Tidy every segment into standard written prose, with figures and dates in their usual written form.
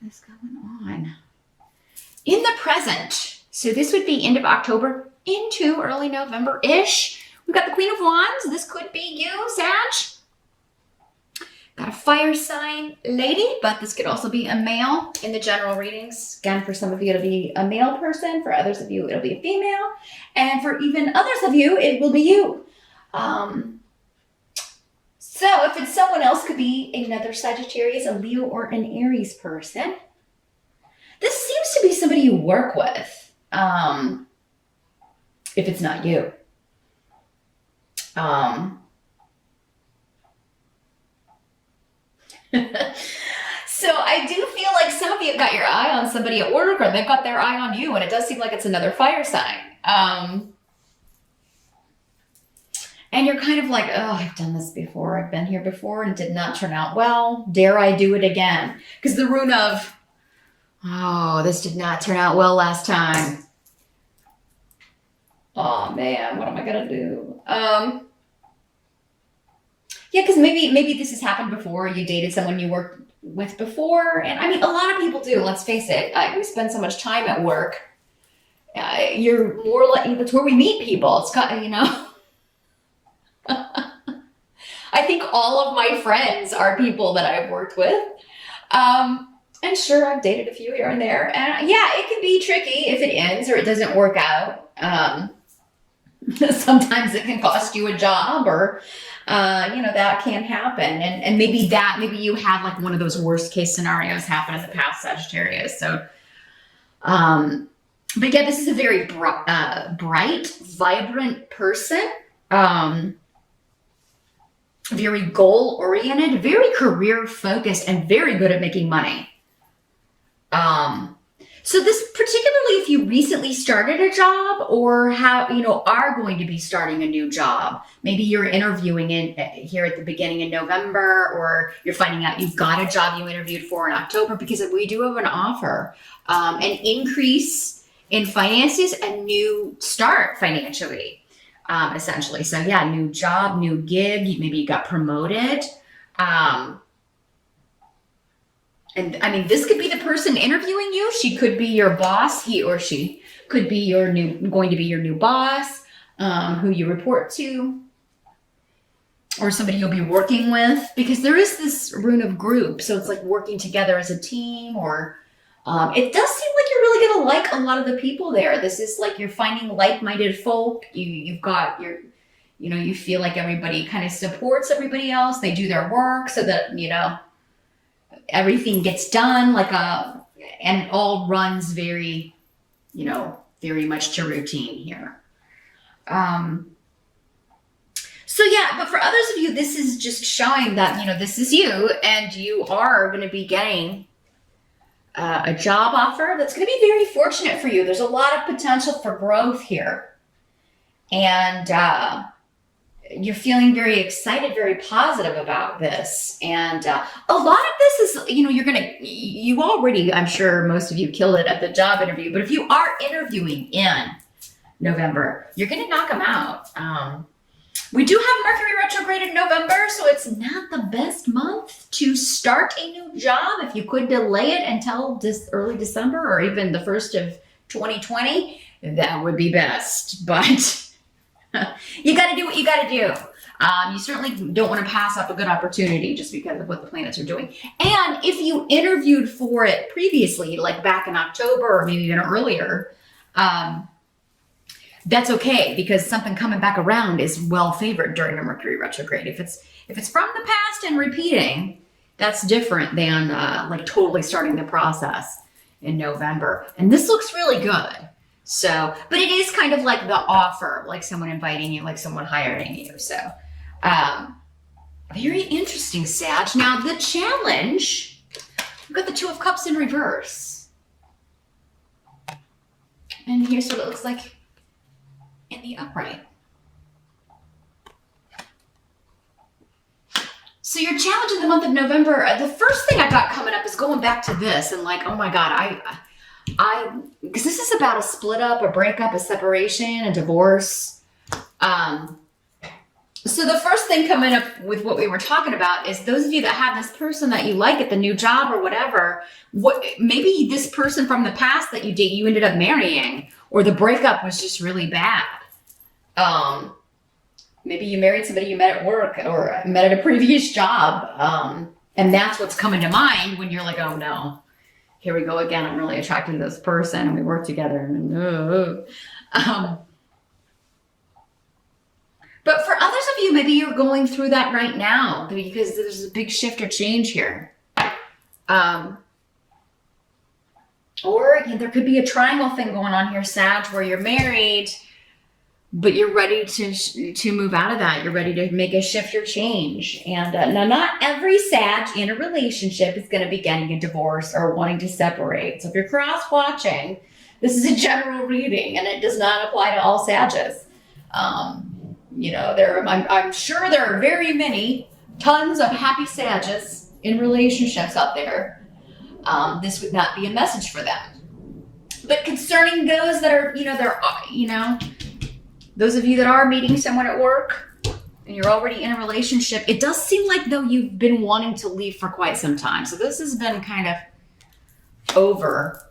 What is going on? In the present, so this would be end of October into early November-ish. We've got the Queen of Wands. This could be you, Sag. Got a fire sign lady, but this could also be a male in the general readings. Again, for some of you, it'll be a male person. For others of you, it'll be a female. And for even others of you, it will be you. So if it's someone else, could be another Sagittarius, a Leo, or an Aries person. This seems to be somebody you work with, if it's not you. So I do feel like some of you got your eye on somebody at work, or they've got their eye on you, and it does seem like it's another fire sign. And you're kind of like, oh, I've done this before. I've been here before and it did not turn out well. Dare I do it again? Because the rune of, oh, this did not turn out well last time. Oh man, what am I gonna do? Yeah, because maybe this has happened before. You dated someone you worked with before, and I mean, a lot of people do. Let's face it. We spend so much time at work. You're more like, that's where we meet people. It's got, you know. I think all of my friends are people that I've worked with. And sure, I've dated a few here and there. And yeah, it can be tricky if it ends or it doesn't work out. Sometimes it can cost you a job, or, you know, that can happen. And maybe you had like one of those worst case scenarios happen in the past, Sagittarius. So, but yeah, this is a very bright, vibrant person. Very goal-oriented, very career-focused, and very good at making money. So this, particularly if you recently started a job or are going to be starting a new job. Maybe you're interviewing here at the beginning of November, or you're finding out you've got a job you interviewed for in October, because we do have an offer, an increase in finances, a new start financially. Essentially. So yeah, new job, new gig, maybe you got promoted. And I mean, this could be the person interviewing you. She could be your boss. He or she could be going to be your new boss, who you report to, or somebody you'll be working with, because there is this rune of group. So it's like working together as a team, or it does seem like you're really going to like a lot of the people there. This is like you're finding like-minded folk. You've got you feel like everybody kind of supports everybody else. They do their work so that, you know, everything gets done and it all runs very, you know, very much to routine here. So yeah, but for others of you, this is just showing that, you know, this is you, and you are going to be getting a job offer that's going to be very fortunate for you. There's a lot of potential for growth here. And you're feeling very excited, very positive about this. And a lot of this is, you know, you already, I'm sure most of you killed it at the job interview, but if you are interviewing in November, you're going to knock them out. We do have Mercury retrograde in November, so it's not the best month to start a new job. If you could delay it until this early December or even the 1st of 2020, that would be best. But you got to do what you got to do. You certainly don't want to pass up a good opportunity just because of what the planets are doing. And if you interviewed for it previously, like back in October or maybe even earlier, that's okay, because something coming back around is well favored during a Mercury retrograde. If it's from the past and repeating, that's different than like totally starting the process in November. And this looks really good. So, but it is kind of like the offer, like someone inviting you, like someone hiring you. So, very interesting, Sag. Now the challenge, we've got the Two of Cups in reverse. And here's what it looks like in the upright. So your challenge in the month of November, the first thing I got coming up is going back to this and like, oh my God, because this is about a split up, a breakup, a separation, a divorce. So the first thing coming up with what we were talking about is those of you that have this person that you like at the new job or whatever, maybe this person from the past that you ended up marrying, or the breakup was just really bad. Maybe you married somebody you met at work or met at a previous job. And that's what's coming to mind when you're like, oh no, here we go again. I'm really attracted to this person and we work together. But for others of you, maybe you're going through that right now because there's a big shift or change here. Or there could be a triangle thing going on here, Sag, where you're married, but you're ready to move out of that. You're ready to make a shift or change. And now, not every Sag in a relationship is going to be getting a divorce or wanting to separate. So if you're cross-watching, this is a general reading, and it does not apply to all Sages. I'm sure there are very many, tons of happy Sages in relationships out there. This would not be a message for them. But concerning those that are, those of you that are meeting someone at work and you're already in a relationship, it does seem like though you've been wanting to leave for quite some time. So this has been kind of over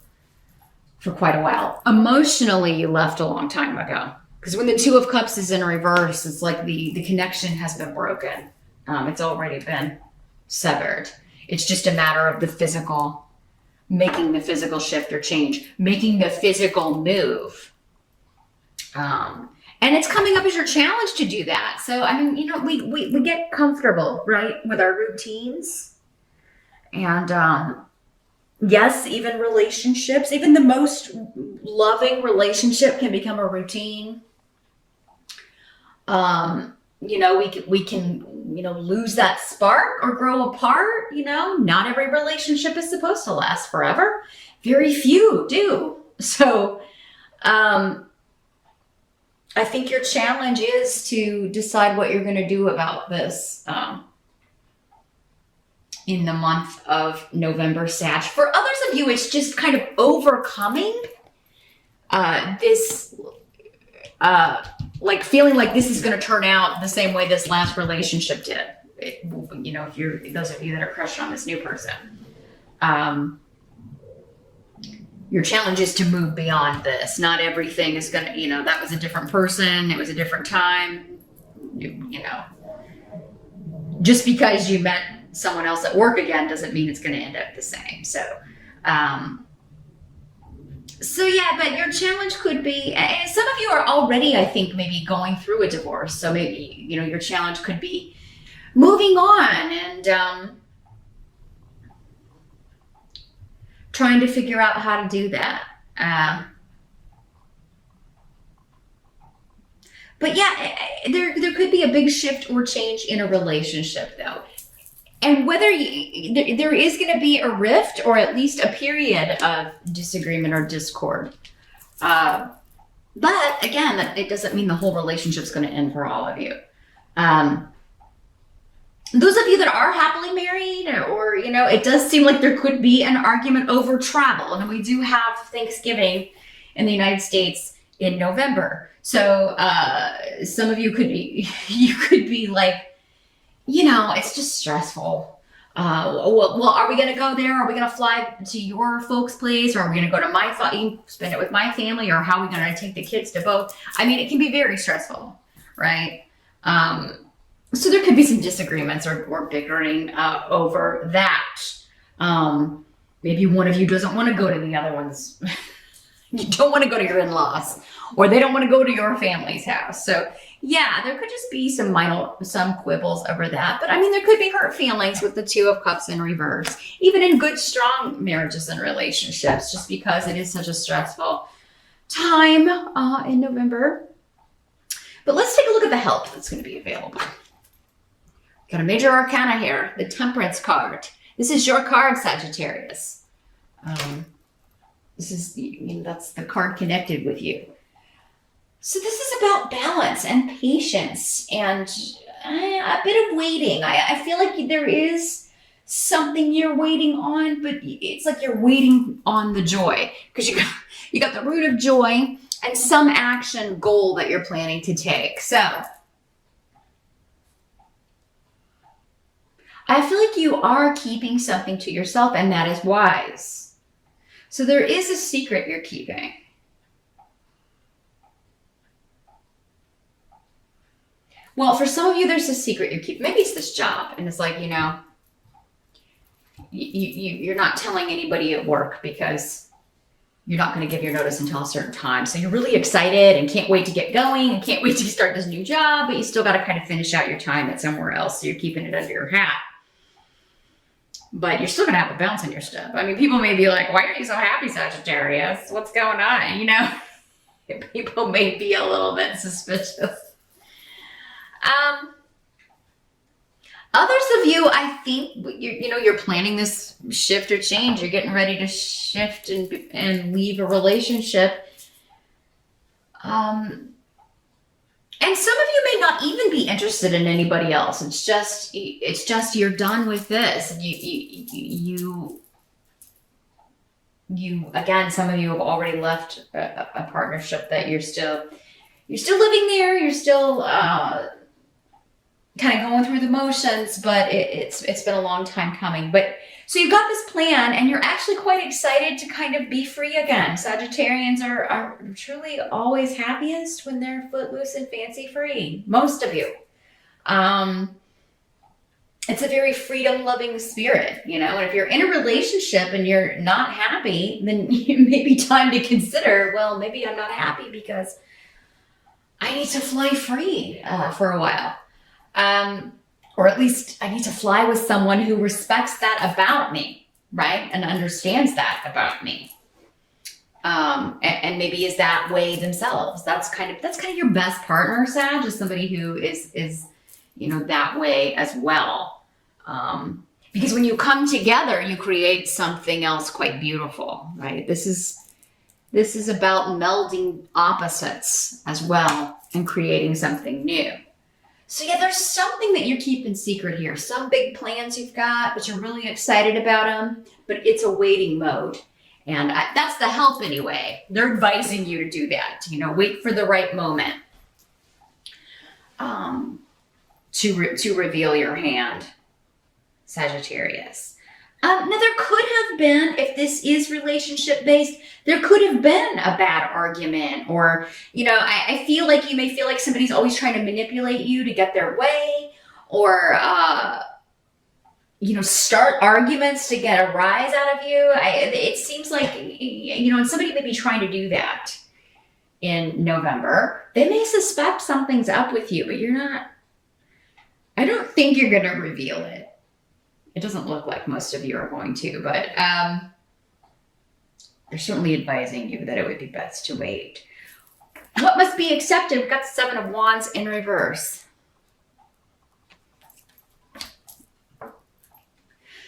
for quite a while. Emotionally, you left a long time ago. Because when the Two of Cups is in reverse, it's like the connection has been broken. It's already been severed. It's just a matter of the physical, making the physical shift or change, making the physical move. And it's coming up as your challenge to do that. So, we get comfortable, right, with our routines. And yes, even relationships, even the most loving relationship can become a routine. We can lose that spark or grow apart. Not every relationship is supposed to last forever. Very few do. So, I think your challenge is to decide what you're going to do about this in the month of November, Sag. For others of you, it's just kind of overcoming this, like feeling like this is going to turn out the same way this last relationship did. If you're those of you that are crushed on this new person, your challenge is to move beyond this. Not everything is going to, that was a different person. It was a different time. Just because you met someone else at work again doesn't mean it's going to end up the same. So yeah, but your challenge could be, and some of you are already, I think, maybe going through a divorce. So maybe, your challenge could be moving on and trying to figure out how to do that. But yeah, there could be a big shift or change in a relationship though. And whether there is going to be a rift or at least a period of disagreement or discord. But again, it doesn't mean the whole relationship's going to end for all of you. Those of you that are happily married or, it does seem like there could be an argument over travel. And we do have Thanksgiving in the United States in November. So some of you could be like, it's just stressful. Well, are we going to go there? Are we going to fly to your folks' place? Or are we going to go to spend it with my family? Or how are we going to take the kids to both? It can be very stressful, right? So there could be some disagreements or bickering over that. Maybe one of you doesn't want to go to the other one's. You don't want to go to your in-laws, or they don't want to go to your family's house. So yeah, there could just be some quibbles over that. But there could be hurt feelings with the Two of Cups in reverse, even in good, strong marriages and relationships, just because it is such a stressful time in November. But let's take a look at the help that's going to be available. Got a major arcana here, the Temperance card. This is your card, Sagittarius. This is, that's the card connected with you. So this is about balance and patience and a bit of waiting. I feel like there is something you're waiting on, but it's like you're waiting on the joy because you got the root of joy and some action goal that you're planning to take. So I feel like you are keeping something to yourself, and that is wise. So there is a secret you're keeping. Well, for some of you, there's a secret you keep. Maybe it's this job, and it's like, you know, you're not telling anybody at work because you're not going to give your notice until a certain time. So you're really excited and can't wait to get going and can't wait to start this new job, but you still got to kind of finish out your time at somewhere else. So you're keeping it under your hat. But you're still going to have a bounce on your step. I mean, people may be like, why are you so happy, Sagittarius? What's going on? You know, people may be a little bit suspicious. Others of you, I think, you're planning this shift or change. You're getting ready to shift and leave a relationship. And some of you may not even be interested in anybody else. It's just you're done with this. You again, some of you have already left a partnership that you're still living there. You're still kind of going through the motions, but it's been a long time coming. But so you've got this plan, and you're actually quite excited to kind of be free again. Sagittarians are truly always happiest when they're footloose and fancy free. Most of you. It's a very freedom-loving spirit, you know. And if you're in a relationship and you're not happy, then it may be time to consider, well, maybe I'm not happy because I need to fly free for a while. Or at least I need to fly with someone who respects that about me, right? And understands that about me. And maybe is that way themselves. That's kind of your best partner, Sag, is somebody who is, you know, that way as well. Because when you come together, you create something else quite beautiful, right? This is about melding opposites as well and creating something new. So yeah, there's something that you're keeping secret here. Some big plans you've got, but you're really excited about them, but it's a waiting mode. And that's the help anyway. They're advising you to do that. You know, wait for the right moment to reveal your hand, Sagittarius. Now there could have been, if this is relationship based, there could have been a bad argument, or, you know, I feel like you may feel like somebody's always trying to manipulate you to get their way, or, you know, start arguments to get a rise out of you. It seems like, you know, and somebody may be trying to do that in November. They may suspect something's up with you, but you're not, I don't think you're going to reveal it. It doesn't look like most of you are going to, but they're certainly advising you that it would be best to wait. What must be accepted? We've got the Seven of Wands in reverse.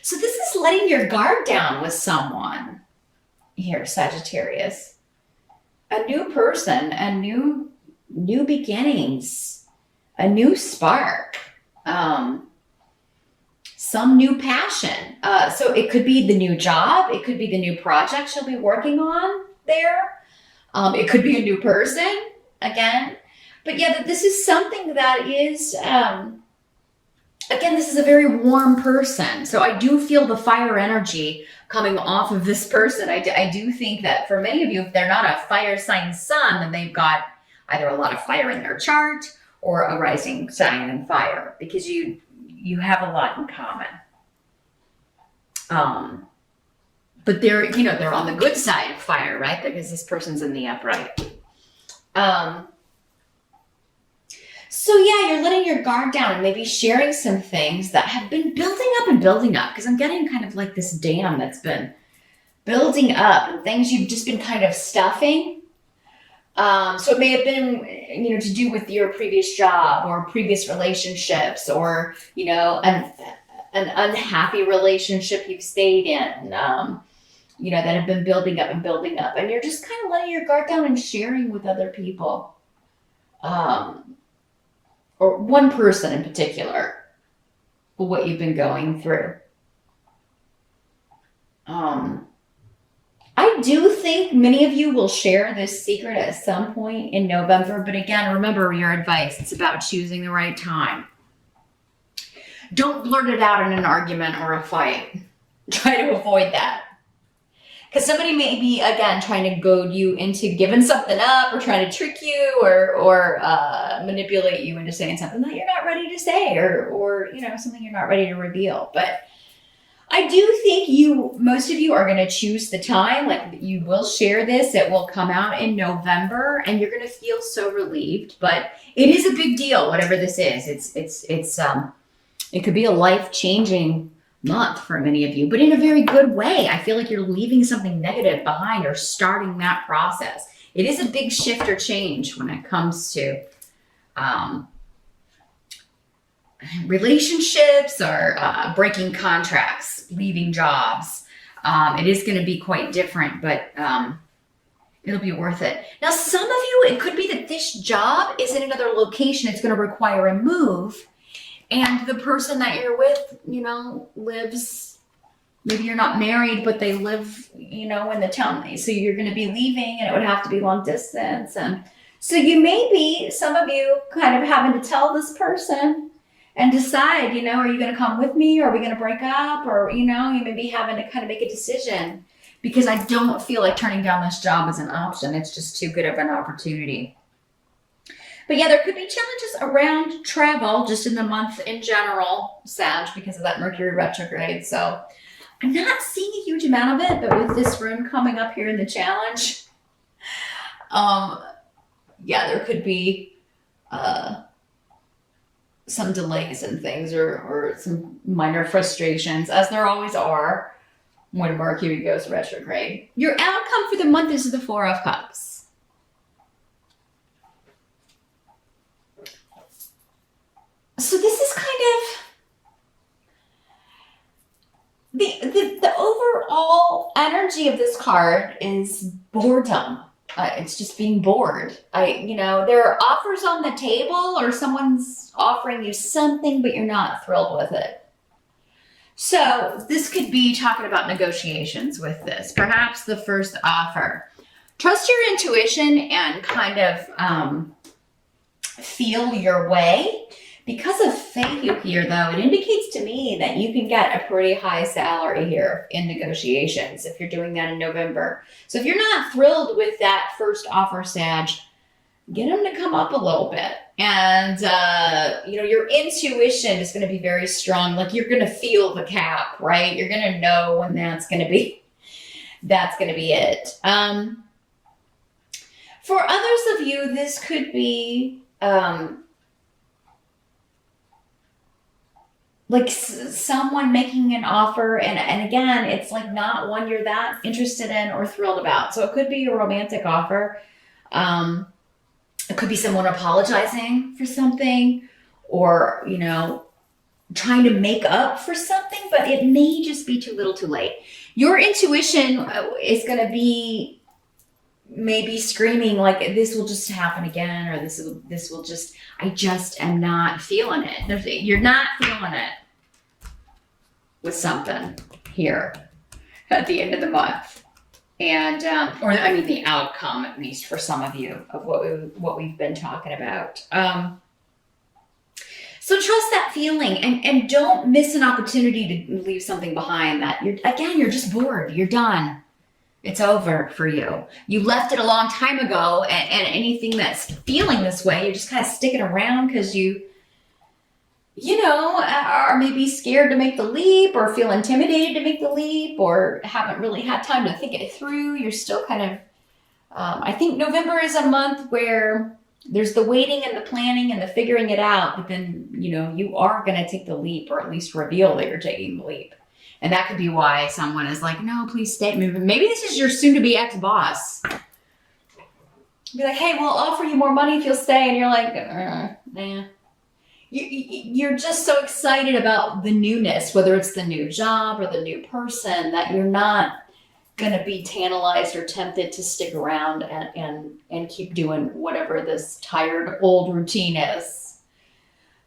So this is letting your guard down with someone here, Sagittarius. A new person, a new beginnings, a new spark. Some new passion. So it could be the new job. It could be the new project she'll be working on there. It could be a new person again. But yeah, this is something that is, again, this is a very warm person. So I do feel the fire energy coming off of this person. I do think that for many of you, if they're not a fire sign sun, then they've got either a lot of fire in their chart or a rising sign in fire, because you have a lot in common. But they're on the good side of fire, right? Because this person's in the upright. So yeah, you're letting your guard down and maybe sharing some things that have been building up, because I'm getting kind of like this dam that's been building up and things you've just been kind of stuffing. So it may have been, you know, to do with your previous job or previous relationships, or, you know, an unhappy relationship you've stayed in, you know, that have been building up. And you're just kind of letting your guard down and sharing with other people. Or one person in particular, what you've been going through. I do think many of you will share this secret at some point in November, but again, remember your advice. It's about choosing the right time. Don't blurt it out in an argument or a fight. Try to avoid that. Because somebody may be, again, trying to goad you into giving something up or trying to trick you or manipulate you into saying something that you're not ready to say or something you're not ready to reveal. But I do think most of you are going to choose the time. Like, you will share this. It will come out in November and you're going to feel so relieved. But it is a big deal, whatever this is. It could be a life-changing month for many of you, but in a very good way. I feel like you're leaving something negative behind or starting that process. It is a big shift or change when it comes to relationships or breaking contracts, leaving jobs. It is going to be quite different, but it'll be worth it. Now, some of you, it could be that this job is in another location. It's going to require a move. And the person that you're with, lives, maybe you're not married, but they live, in the town. So you're going to be leaving and it would have to be long distance. And so you may be, some of you, kind of having to tell this person and decide, are you going to come with me? Or are we going to break up? Or, you may be having to kind of make a decision because I don't feel like turning down this job is an option. It's just too good of an opportunity. But yeah, there could be challenges around travel just in the month in general, Sag, because of that Mercury retrograde. So I'm not seeing a huge amount of it, but with this rune coming up here in the challenge, there could be some delays and things or some minor frustrations, as there always are when Mercury goes retrograde. Your outcome for the month is the Four of Cups. So this is kind of the overall energy of this card is boredom. It's just being bored. There are offers on the table or someone's offering you something, but you're not thrilled with it. So this could be talking about negotiations with this. Perhaps the first offer. Trust your intuition and kind of feel your way. Because of Fehu here, though, it indicates to me that you can get a pretty high salary here in negotiations if you're doing that in November. So if you're not thrilled with that first offer, Sag, get them to come up a little bit. And, your intuition is going to be very strong. Like, you're going to feel the cap, right? You're going to know when that's going to be it. For others of you, this could be... like someone making an offer and again, it's like not one you're that interested in or thrilled about. So it could be a romantic offer. It could be someone apologizing for something or, trying to make up for something, but it may just be too little too late. Your intuition is going to be maybe screaming like this will just happen again, or this will just, I just am not feeling it. You're not feeling it with something here at the end of the month. And, the outcome, at least for some of you, of what we've been talking about. So trust that feeling and don't miss an opportunity to leave something behind that you're just bored. You're done. It's over for you. You left it a long time ago, and anything that's feeling this way, you're just kind of sticking around because you are maybe scared to make the leap or feel intimidated to make the leap or haven't really had time to think it through. You're still kind of, I think November is a month where there's the waiting and the planning and the figuring it out, but then, you are going to take the leap or at least reveal that you're taking the leap. And that could be why someone is like, no, please stay. Maybe this is your soon-to-be ex-boss. Be like, hey, we'll offer you more money if you'll stay. And you're like, nah. You're just so excited about the newness, whether it's the new job or the new person, that you're not going to be tantalized or tempted to stick around and keep doing whatever this tired old routine is.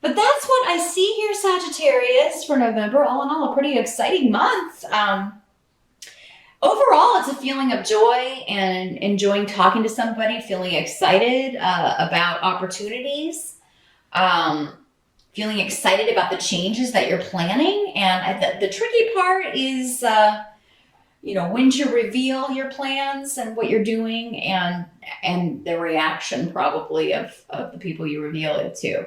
But that's what I see here, Sagittarius, for November. All in all, a pretty exciting month. Overall, it's a feeling of joy and enjoying talking to somebody, feeling excited about opportunities. feeling excited about the changes that you're planning. And the tricky part is, when to reveal your plans and what you're doing, and the reaction probably of the people you reveal it to.